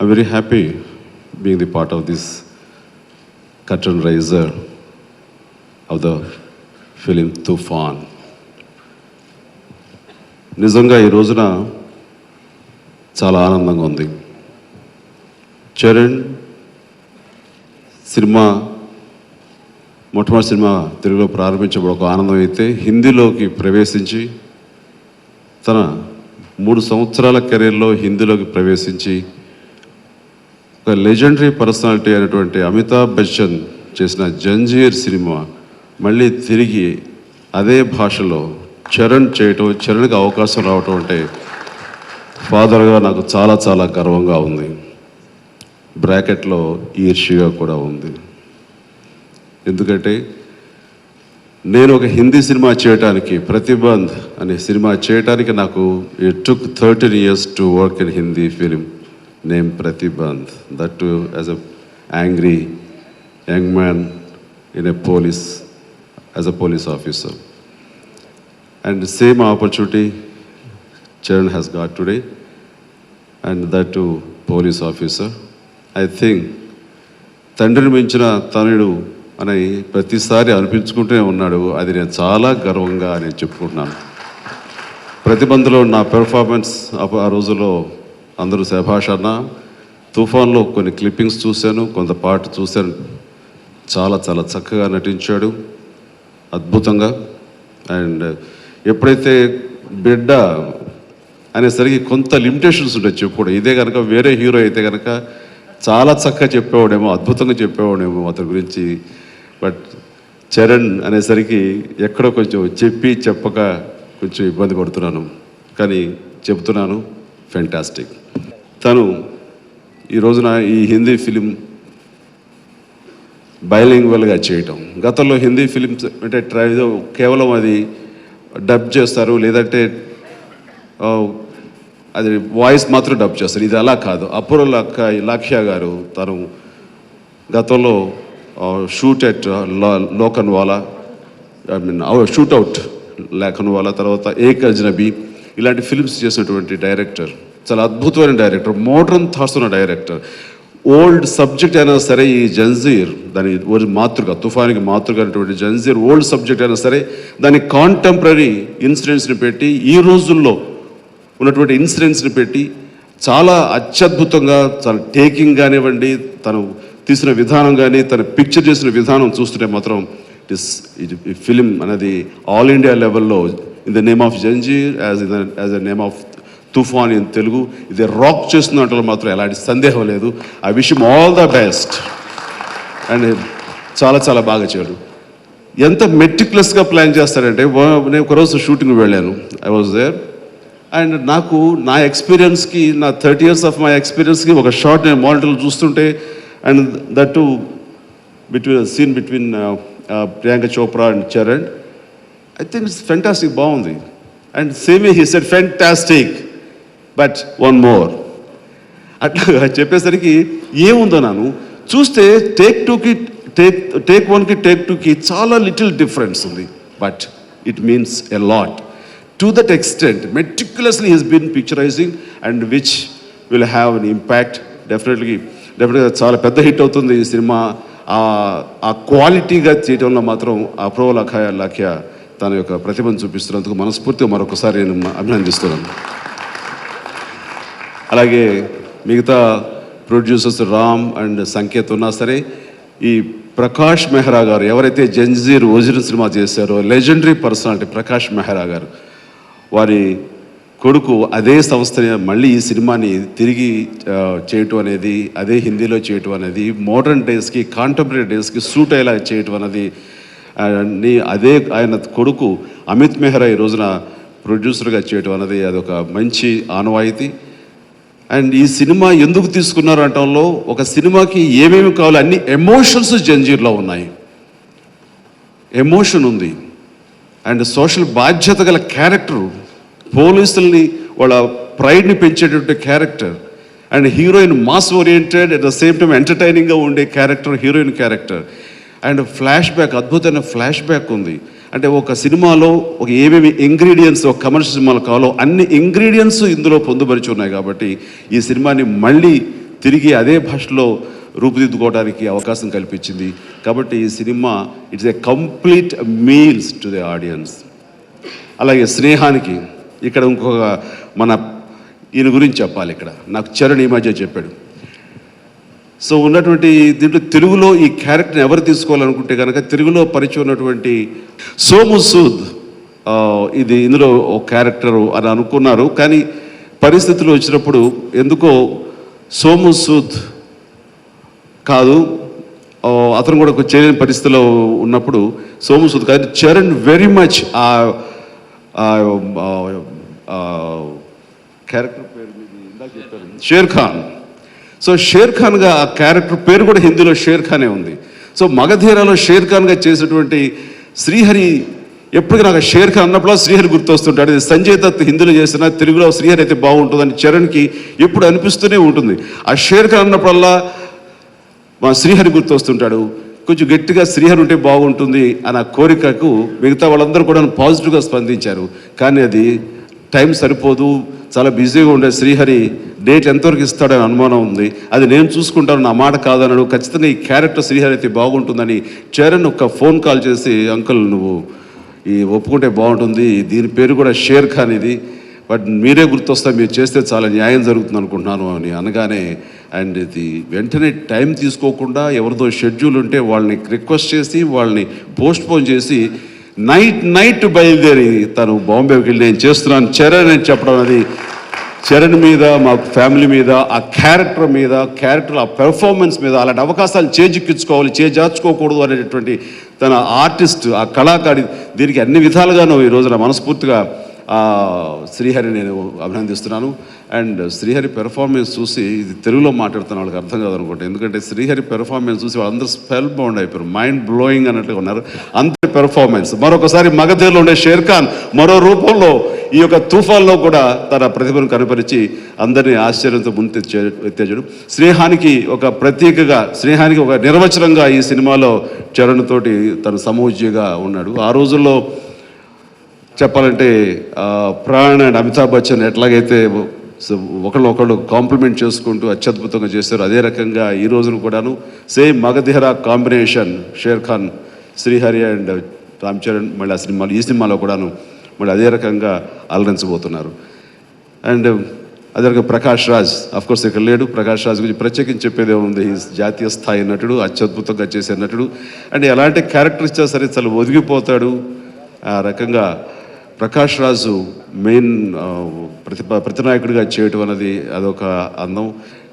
I'm very happy being the part of this curtain raiser of the film Tufan. నిజంగా ఈ రోజున చాలా ఆనందంగా ఉంది. చరణ్ సినిమా మొట్టమొదటి సినిమా తెలుగులో ప్రారంభించబడి ఒక ఆనందం అయితే, హిందీలోకి ప్రవేశించి తన 3 సంవత్సరాల కెరీర్లో హిందీలోకి ప్రవేశించి ఒక లెజెండరీ పర్సనాలిటీ అయినటువంటి అమితాబ్ బచ్చన్ చేసిన జంజీర్ సినిమా మళ్ళీ తిరిగి అదే భాషలో చరణ్ చేయటం, చరణ్కి అవకాశం రావటం అంటే ఫాదర్గా నాకు చాలా చాలా గర్వంగా ఉంది. బ్రాకెట్లో ఈర్ష్యగా కూడా ఉంది. ఎందుకంటే నేను ఒక హిందీ సినిమా చేయడానికి, ప్రతిబంధ్ అనే సినిమా చేయడానికి నాకు it took 13 years to work in Hindi film name Pratibandh, that too as a angry young man in a police, as a police officer. And the same opportunity Charan has got today, and that to police officer. I think తండ్రిని మించిన తనయుడు అని ప్రతిసారి అనిపించుకుంటూనే ఉన్నాడు. అది నేను చాలా గర్వంగా నేను చెప్పుకుంటున్నాను. ప్రతిబంధలో నా పెర్ఫార్మెన్స్ ఆ రోజుల్లో అందరూ శభాష్ అన్న. తుఫాన్లో కొన్ని క్లిప్పింగ్స్ చూశాను, కొంత పాట చూశాను. చాలా చాలా చక్కగా నటించాడు, అద్భుతంగా. అండ్ ఎప్పుడైతే బిడ్డ అనేసరికి కొంత లిమిటేషన్స్ ఉంటాయి చెప్పుకోవడం. ఇదే కనుక వేరే హీరో అయితే కనుక చాలా చక్కగా చెప్పేవాడేమో, అద్భుతంగా చెప్పేవాడేమో అతని గురించి. బట్ చరణ్ అనేసరికి ఎక్కడో కొంచెం చెప్పక కొంచెం ఇబ్బంది పడుతున్నాను, కానీ చెప్తున్నాను, ఫెంటాస్టిక్. తను ఈ రోజున ఈ హిందీ ఫిలిం బైలింగ్వల్గా చేయటం. గతంలో హిందీ ఫిలిమ్స్ అంటే కేవలం అది డబ్ చేస్తారు, లేదంటే అది వాయిస్ మాత్రం డబ్ చేస్తారు. ఇది అలా కాదు. అపూర్వ లాఖ్యా గారు తను గతంలో shoot at Lokhandwala, I mean shootout Lokhandwala, తర్వాత ఏక్ అజ్నబీ, ఇలాంటి ఫిల్మ్స్ చేసినటువంటి డైరెక్టర్. చాలా అద్భుతమైన డైరెక్టర్, మోడర్న్ థాట్స్ ఉన్న డైరెక్టర్. ఓల్డ్ సబ్జెక్ట్ అయినా సరే ఈ జంజీర్, దాని మాతృగా, తుఫానికి మాతృగా అనేటువంటి జంజీర్ ఓల్డ్ సబ్జెక్ట్ అయినా సరే దాని కాంటెంపరీ ఇన్సిడెంట్స్ని పెట్టి, ఈ రోజుల్లో ఉన్నటువంటి ఇన్సిడెంట్స్ని పెట్టి చాలా అత్యద్భుతంగా, చాలా టేకింగ్ కానివ్వండి, తను తీసిన విధానం కానీ, తను పిక్చర్ చేసిన విధానం చూస్తుంటే మాత్రం ఈ ఫిలిం అనేది ఆల్ ఇండియా లెవెల్లో in the name of Zanjeer, as a name of తుఫాన్ ఇన్ తెలుగు, ఇది రాక్ చేస్తున్న దాంట్లో మాత్రం ఎలాంటి సందేహం లేదు. I wish him all the best. And చాలా చాలా బాగా చేయడు. ఎంత మెటిక్యులస్గా ప్లాన్ చేస్తారంటే, నేను ఒకరోజు షూటింగ్ వెళ్ళాను, ఐ వాజ్ దేర్. అండ్ నాకు నా ఎక్స్పీరియన్స్కి, నా 30 years ఆఫ్ మై ఎక్స్పీరియన్స్కి ఒక షార్ట్ నేను మానిటర్లో చూస్తుంటే, and that too scene between Priyanka Chopra and Charan, I think it's fantastic, బాగుంది. And same he said fantastic but one more అట్లా చెప్పేసరికి ఏముందో నాను చూస్తే టేక్ 1కి టేక్ 2కి చాలా లిటిల్ డిఫరెన్స్ ఉంది. But it means a lot. To that extent meticulously he's been picturising and which will have an impact. డెఫినెట్గా చాలా పెద్ద హిట్ అవుతుంది ఈ సినిమా. ఆ క్వాలిటీగా చేయడంలో మాత్రం అపూర్వ లాఖ్యా తన యొక్క ప్రతిభను చూపిస్తున్నందుకు మనస్ఫూర్తిగా మరొకసారి నేను అభినందిస్తున్నాను. అలాగే మిగతా ప్రొడ్యూసర్స్ రామ్ అండ్ సంకేత్ ఉన్నా సరే, ఈ ప్రకాష్ మెహ్రా గారు ఎవరైతే జంజీర్ ఒరిజినల్ సినిమా చేశారో, లెజెండరీ పర్సనాలిటీ ప్రకాష్ మెహ్రా గారు, వారి కొడుకు అదే సంస్థని మళ్ళీ ఈ సినిమాని తిరిగి చేయటం అనేది, అదే హిందీలో చేయటం అనేది, మోడర్న్ డేస్కి, కాంటెంపరీ డేస్కి సూట్ అయ్యేలా చేయటం అనేది, అదే ఆయన కొడుకు అమిత్ మెహ్రా ఈ రోజున ప్రొడ్యూసర్గా చేయటం అనేది అదొక మంచి ఆనవాయితీ. అండ్ ఈ సినిమా ఎందుకు తీసుకున్నారు అంటంలో, ఒక సినిమాకి ఏమేమి కావాలో అన్ని ఎమోషన్స్ జంజీర్లో ఉన్నాయి. ఎమోషన్ ఉంది, అండ్ సోషల్ బాధ్యత గల క్యారెక్టర్, పోలీసుల్ని వాళ్ళ ప్రైడ్ని పెంచేటటువంటి character, and heroine mass oriented, at the same time ఎంటర్టైనింగ్గా ఉండే character heroine character. And flashback, అద్భుతమైన ఫ్లాష్ బ్యాక్ ఉంది. అంటే ఒక సినిమాలో ఒక ఏమేమి ఇంగ్రీడియంట్స్ ఒక కమర్షియల్ సినిమాలు కావాలో అన్ని ఇంగ్రీడియంట్స్ ఇందులో పొందుపరిచి ఉన్నాయి. కాబట్టి ఈ సినిమాని మళ్ళీ తిరిగి అదే భాషలో రూపుదిద్దుకోవడానికి అవకాశం కల్పించింది. కాబట్టి ఈ cinema it's a complete meals to the audience. అలాగే స్నేహానికి ఇక్కడ ఇంకొక మన ఈయన గురించి చెప్పాలి. ఇక్కడ నాకు చరణ్ ఈ మధ్య చెప్పాడు. సో ఉన్నటువంటి దీంట్లో తెలుగులో ఈ క్యారెక్టర్ని ఎవరు తీసుకోవాలనుకుంటే కనుక తెలుగులో పరిచయం ఉన్నటువంటి సోము సూద్ ఇది ఇందులో ఒక క్యారెక్టరు అని అనుకున్నారు. కానీ పరిస్థితులు వచ్చినప్పుడు ఎందుకో సోము సూద్ కాదు, అతను కూడా చేయలేని పరిస్థితిలో ఉన్నప్పుడు సోము సూద్ కాదు, చరణ్ వెరీ మచ్ క్యారెక్టర్ పేరు ఇందాక చెప్పారు షేర్ ఖాన్. సో షేర్ ఖాన్గా ఆ క్యారెక్టర్ పేరు కూడా హిందీలో షేర్ ఖానే ఉంది. సో మగధీరాలో షేర్ ఖాన్గా చేసినటువంటి శ్రీహరి ఎప్పటికీ నాకు షేర్ ఖాన్ అన్నప్పుడు శ్రీహరి గుర్తొస్తుంటాడు. ఇది సంజయ్ దత్ హిందీలో చేసిన తెలుగులో శ్రీహరి అయితే బాగుంటుందని చరణ్కి ఎప్పుడు అనిపిస్తూనే ఉంటుంది. ఆ షేర్ ఖాన్ అన్నప్పుడల్లా మా శ్రీహరి గుర్తొస్తుంటాడు. కొంచెం గట్టిగా శ్రీహరి ఉంటే బాగుంటుంది అన్న కోరికకు మిగతా వాళ్ళందరూ కూడా పాజిటివ్గా స్పందించారు. కానీ అది టైం సరిపోదు, చాలా బిజీగా ఉండే శ్రీహరి డేట్ ఎంతవరకు ఇస్తాడని అనుమానం ఉంది. అది నేను చూసుకుంటాను, నా మాట కాదన్నాడు. ఖచ్చితంగా ఈ క్యారెక్టర్ శ్రీహరి అయితే బాగుంటుందని చరణ్ ఒక ఫోన్ కాల్ చేసి, అంకుల్ నువ్వు ఈ ఒప్పుకుంటే బాగుంటుంది, దీని పేరు కూడా షేర్ ఖాన్ ఇది, బట్ మీరే గుర్తొస్తా, మీరు చేస్తే చాలా న్యాయం జరుగుతుంది అనుకుంటున్నాను అని అనగానే, అండ్ ఇది వెంటనే టైం తీసుకోకుండా ఎవరిదో షెడ్యూల్ ఉంటే వాళ్ళని రిక్వెస్ట్ చేసి వాళ్ళని పోస్ట్పోన్ చేసి నైట్ బయలుదేరి తను బాంబేకి వెళ్ళి నేను చేస్తున్నాను చరణ్ అని చెప్పడం, అది చరణ్ మీద, మా ఫ్యామిలీ మీద, ఆ క్యారెక్టర్ మీద, క్యారెక్టర్ ఆ పెర్ఫార్మెన్స్ మీద అలాంటి అవకాశాలు చేజిక్కించుకోవాలి, చేజార్చుకోకూడదు అనేటటువంటి తన ఆర్టిస్ట్, ఆ కళాకారి, దీనికి అన్ని విధాలుగాను ఈ రోజున మనస్ఫూర్తిగా శ్రీహరి నేను అభినందిస్తున్నాను. అండ్ శ్రీహరి పెర్ఫార్మెన్స్ చూసి, ఇది తెలుగులో మాట్లాడుతున్న వాళ్ళకి అర్థం కాదనుకుంటా, ఎందుకంటే శ్రీహరి పెర్ఫార్మెన్స్ చూసి వాళ్ళందరూ స్పెల్ బౌండ్ అయిపోయారు, మైండ్ బ్లోయింగ్ అన్నట్టుగా ఉన్నారు. అంత పెర్ఫార్మెన్స్. మరొకసారి మగధీరలో ఉండే షేర్ ఖాన్ మరో రూపంలో ఈ యొక్క తుఫాన్లో కూడా తన ప్రతిభను కనపరిచి అందరినీ ఆశ్చర్యంతో ముందెత్తాడు. స్నేహానికి ఒక ప్రత్యేకగా, స్నేహానికి ఒక నిర్వచనంగా ఈ సినిమాలో చరణ్ తోటి తను సమూజ్జిగా ఉన్నాడు. ఆ రోజుల్లో చెప్పాలంటే ప్రాణ్ అండ్ అమితాబ్ బచ్చన్ ఎట్లాగైతే ఒకళ్ళు కాంప్లిమెంట్ చేసుకుంటూ అత్యద్భుతంగా చేశారు, అదే రకంగా ఈ రోజున కూడాను same Magadheera combination share Khan, Srihari and Ram Charan మళ్ళీ ఆ సినిమాలో, ఈ సినిమాలో కూడాను మళ్ళీ అదే రకంగా అలరించబోతున్నారు. అండ్ అదే రకంగా ప్రకాష్ రాజ్ అఫ్కోర్స్ ఇక్కడ లేడు. ప్రకాష్ రాజ్ గురించి ప్రత్యేకించి చెప్పేదే ఉంది. జాతీయ స్థాయి నటుడు, అత్యద్భుతంగా చేసే నటుడు. అండ్ ఎలాంటి క్యారెక్టర్ ఇచ్చినా సరే చాలా ఒదిగిపోతాడు. ఆ రకంగా ప్రకాష్ రాజు మెయిన్ ప్రతినాయకుడిగా చేయటం అనేది అదొక అందం.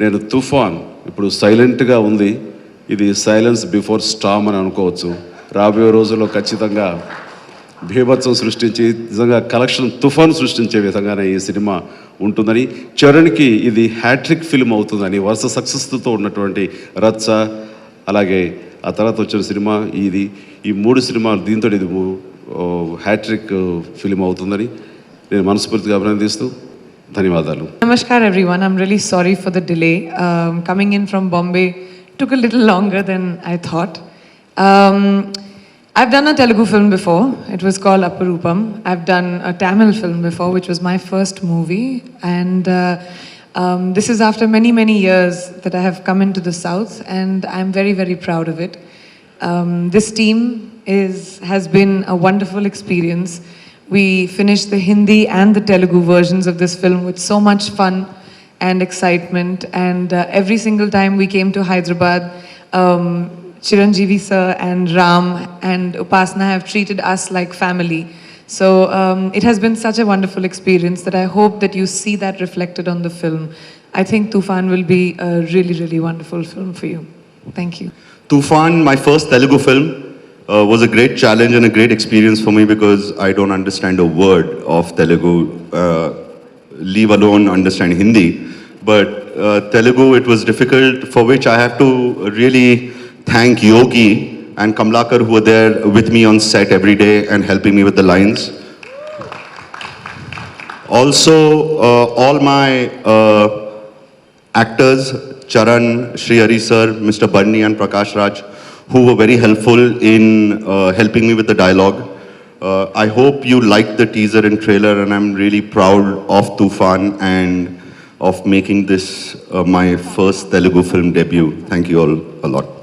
నేను తుఫాన్ ఇప్పుడు సైలెంట్గా ఉంది, ఇది సైలెన్స్ బిఫోర్ స్టామ్ అని అనుకోవచ్చు. రాబోయే రోజుల్లో ఖచ్చితంగా బీభత్సం సృష్టించి నిజంగా కలెక్షన్ తుఫాన్ సృష్టించే విధంగానే ఈ సినిమా ఉంటుందని, చరణ్కి ఇది హ్యాట్రిక్ ఫిల్మ్ అవుతుందని, వరుస సక్సెస్తో ఉన్నటువంటి రచ్చ, అలాగే ఆ తర్వాత వచ్చిన సినిమా ఇది, ఈ 3 సినిమాలు దీంతో ఇది హ్యాట్రిక్ ఫిల్మ్ అవుతుందని నేను మనస్ఫూర్తిగా అభినందిస్తూ ధన్యవాదాలు. Namaskar everyone. I'm really sorry for the delay. Coming in from Bombay took a little longer than I thought. I've done a Telugu film before. It was called Aparupam. I've done a Tamil film before, which was my first movie. And this is after many years that I have come into the South, and I'm very, very proud of it. This team has been a wonderful experience. We finished the Hindi and the Telugu versions of this film with so much fun and excitement. And every single time we came to Hyderabad, Chiranjeevi sir and Ram and Upasna have treated us like family. So it has been such a wonderful experience that I hope that you see that reflected on the film. I think Tufan will be a really, really wonderful film for you. Thank you. Tufan, my first Telugu film, was a great challenge and a great experience for me because I don't understand a word of Telugu, leave alone understand Hindi. But Telugu, it was difficult, for which I have to really thank Yogi and Kamlakar, who were there with me on set every day and helping me with the lines. Also, all my actors, Charan, Shri Hari sir, Mr. Barni and Prakash Raj, who were very helpful in helping me with the dialogue. I hope you liked the teaser and trailer, and I'm really proud of Tufan and of making this my first Telugu film debut. Thank you all a lot.